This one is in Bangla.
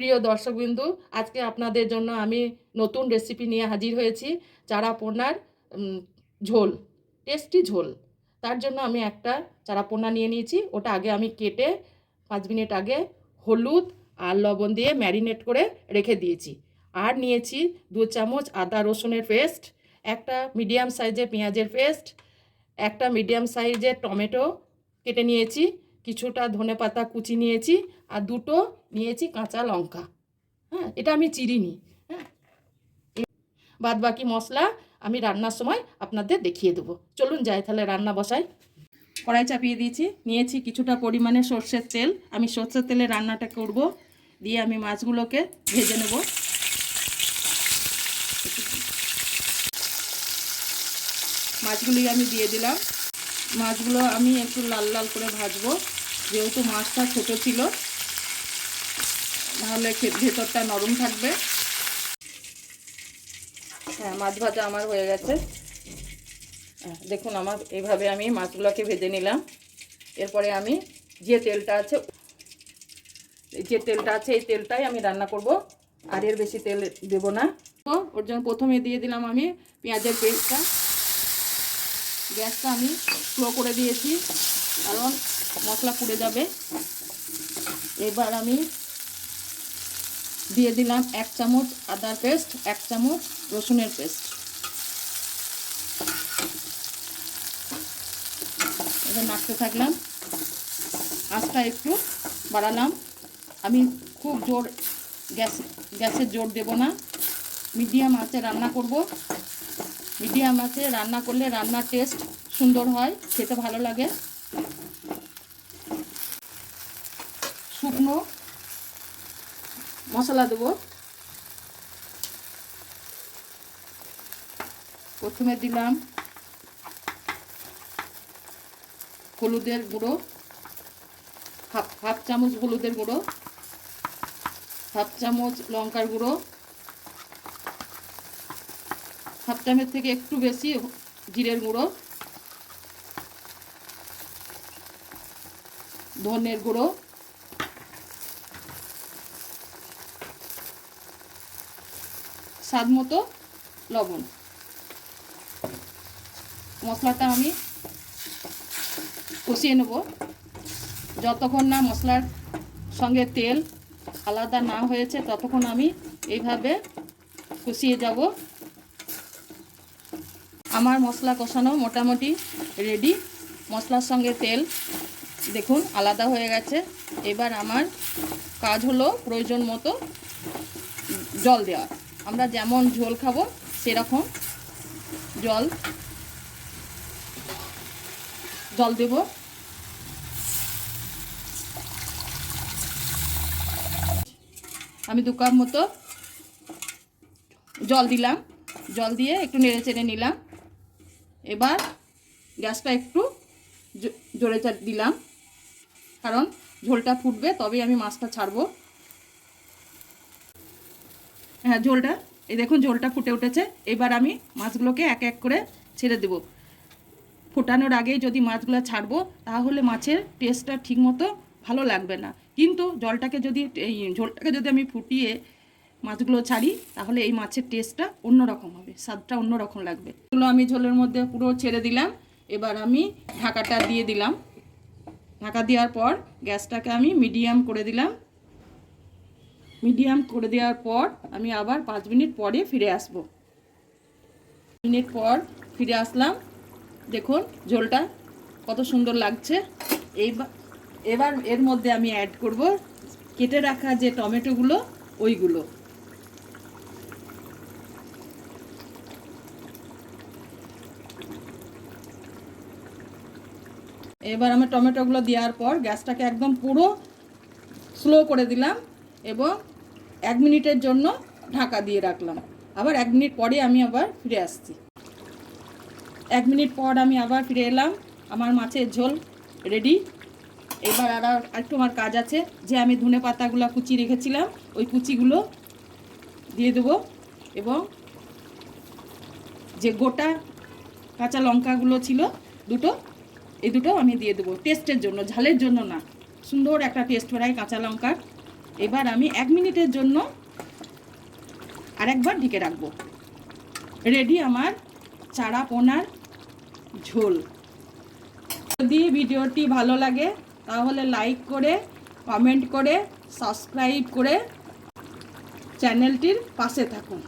প্রিয় দর্শকবিন্দু, আজকে আপনাদের জন্য আমি নতুন রেসিপি নিয়ে হাজির হয়েছি। চারাপোনার ঝোল, টেস্টি ঝোল। তার জন্য আমি একটা চারাপোনা নিয়ে নিয়েছি। ওটা আগে আমি কেটে 5 মিনিট আগে হলুদ আর লবণ দিয়ে ম্যারিনেট করে রেখে দিয়েছি। আর নিয়েছি 2 চামচ আদা রসুনের পেস্ট, একটা মিডিয়াম সাইজের পেঁয়াজের পেস্ট, একটা মিডিয়াম সাইজের টমেটো কেটে নিয়েছি, কিছুটা ধনেপাতা কুচি নিয়েছি, আর 2টো নিয়েছি কাঁচা লঙ্কা। হ্যাঁ, এটা আমি চিরিনি। হ্যাঁ, বাদ বাকি মশলা আমি রান্নার সময় আপনাদের দেখিয়ে দেবো। চলুন যাই তাহলে রান্না বসাই। কড়াই চাপিয়ে দিয়েছি, নিয়েছি কিছুটা পরিমাণে সর্ষের তেল। আমি সর্ষের তেলে রান্নাটা করব। দিয়ে আমি মাছগুলোকে ভেজে নেব। মাছগুলি আমি দিয়ে দিলাম। মাছগুলো আমি একটু লাল লাল করে ভাজবো, যেহেতু মাছটা ছোটো ছিল, নাহলে ভেতরটা নরম থাকবে। হ্যাঁ, মাছ ভাজা আমার হয়ে গেছে। দেখুন, আমার এইভাবে আমি মাছগুলোকে ভেজে নিলাম। এরপরে আমি যে তেলটা আছে এই তেলটাই আমি রান্না করব, আর এর বেশি তেল দেব না। ওর জন্য প্রথমে দিয়ে দিলাম আমি পেঁয়াজের পেস্টটা। গ্যাসটা আমি স্লো করে দিয়েছি, কারণ মশলা পুড়ে যাবে। এবার আমি দিয়ে দিলাম 1 চামচ আদার পেস্ট, 1 চামচ রসুনের পেস্ট। এবার নাড়তে থাকলাম, আঁচটা একটু বাড়ালাম। আমি খুব জোর গ্যাসের জোর দেব না, মিডিয়াম আঁচে রান্না করব। মিডিয়াম আঁচে রান্না করলে রান্নার টেস্ট সুন্দর হয়, খেতে ভালো লাগে। শুকনো মশলা দেবো। প্রথমে দিলাম হলুদের গুঁড়ো, হাফ চামচ হলুদের গুঁড়ো, হাফ চামচ লঙ্কার গুঁড়ো, হাফ চামচ থেকে একটু বেশি জিরের গুঁড়ো, ধনের গুঁড়ো, স্বাদ মতো লবণ। মশলাটা আমি কষিয়ে নেব। যতক্ষণ না মশলার সঙ্গে তেল আলাদা না হয়েছে ততক্ষণ আমি এইভাবে কষিয়ে যাব। আমার মশলা কষানো মোটামুটি রেডি। মশলার সঙ্গে তেল দেখুন আলাদা হয়ে গেছে। এবার আমার কাজ হলো প্রয়োজন মতো জল দেওয়া। আমরা যেমন ঝোল খাবো সেরকম জল দেব। আমি 2 কাপ মতো জল দিলাম। জল দিয়ে একটু নেড়ে চেড়ে নিলাম। এবার গ্যাসটা একটু জোরে দিলাম, কারণ ঝোলটা ফুটবে তবেই আমি মাছটা ছাড়বো। হ্যাঁ, এই দেখুন ঝোলটা ফুটে উঠেছে। এবার আমি মাছগুলোকে এক এক করে ছেড়ে দেব। ফোটানোর আগেই যদি মাছগুলো ছাড়বো তাহলে মাছের টেস্টটা ঠিকমতো ভালো লাগবে না। কিন্তু ঝোলটাকে যদি আমি ফুটিয়ে মাছগুলো ছাড়ি তাহলে এই মাছের টেস্টটা অন্যরকম হবে, স্বাদটা অন্যরকম লাগবে। এগুলো আমি ঝোলের মধ্যে পুরো ছেড়ে দিলাম। এবার আমি ঢাকাটা দিয়ে দিলাম। ঢাকা দেওয়ার পর গ্যাসটাকে আমি মিডিয়াম করে দিলাম। মিডিয়াম করে দেওয়ার পর আমি আবার 5 মিনিট পরে ফিরে আসব। মিনিট পর ফিরে আসলাম। দেখুন ঝোলটা কত সুন্দর লাগছে। এবার এর মধ্যে আমি অ্যাড করব কেটে রাখা যে টমেটোগুলো, ওইগুলো। এবার আমি টমেটোগুলো দেওয়ার পর গ্যাসটাকে একদম পুরো স্লো করে দিলাম এবং 1 মিনিটের জন্য ঢাকা দিয়ে রাখলাম। আবার 1 মিনিট পরে আমি আবার ফিরে আসছি। 1 মিনিট পর আমি আবার ফিরে এলাম। আমার মাছের ঝোল রেডি। এবার আর একটু আমার কাজ আছে, যে আমি ধনে পাতাগুলো কুচি রেখেছিলাম ওই কুচিগুলো দিয়ে দেবো, এবং যে গোটা কাঁচা লঙ্কাগুলো ছিল এই দুটো আমি দিয়ে দেবো টেস্টের জন্য, ঝালের জন্য না। সুন্দর একটা টেস্ট বেরায় কাঁচা লঙ্কার। এবার আমি 1 মিনিটের জন্য আরেকবার ঢেকে রাখবো। রেডি আমার চারাপোনার ঝোল। যদি ভিডিওটি ভালো লাগে তাহলে লাইক করে, কমেন্ট করে, সাবস্ক্রাইব করে চ্যানেলটির পাশে থাকুন।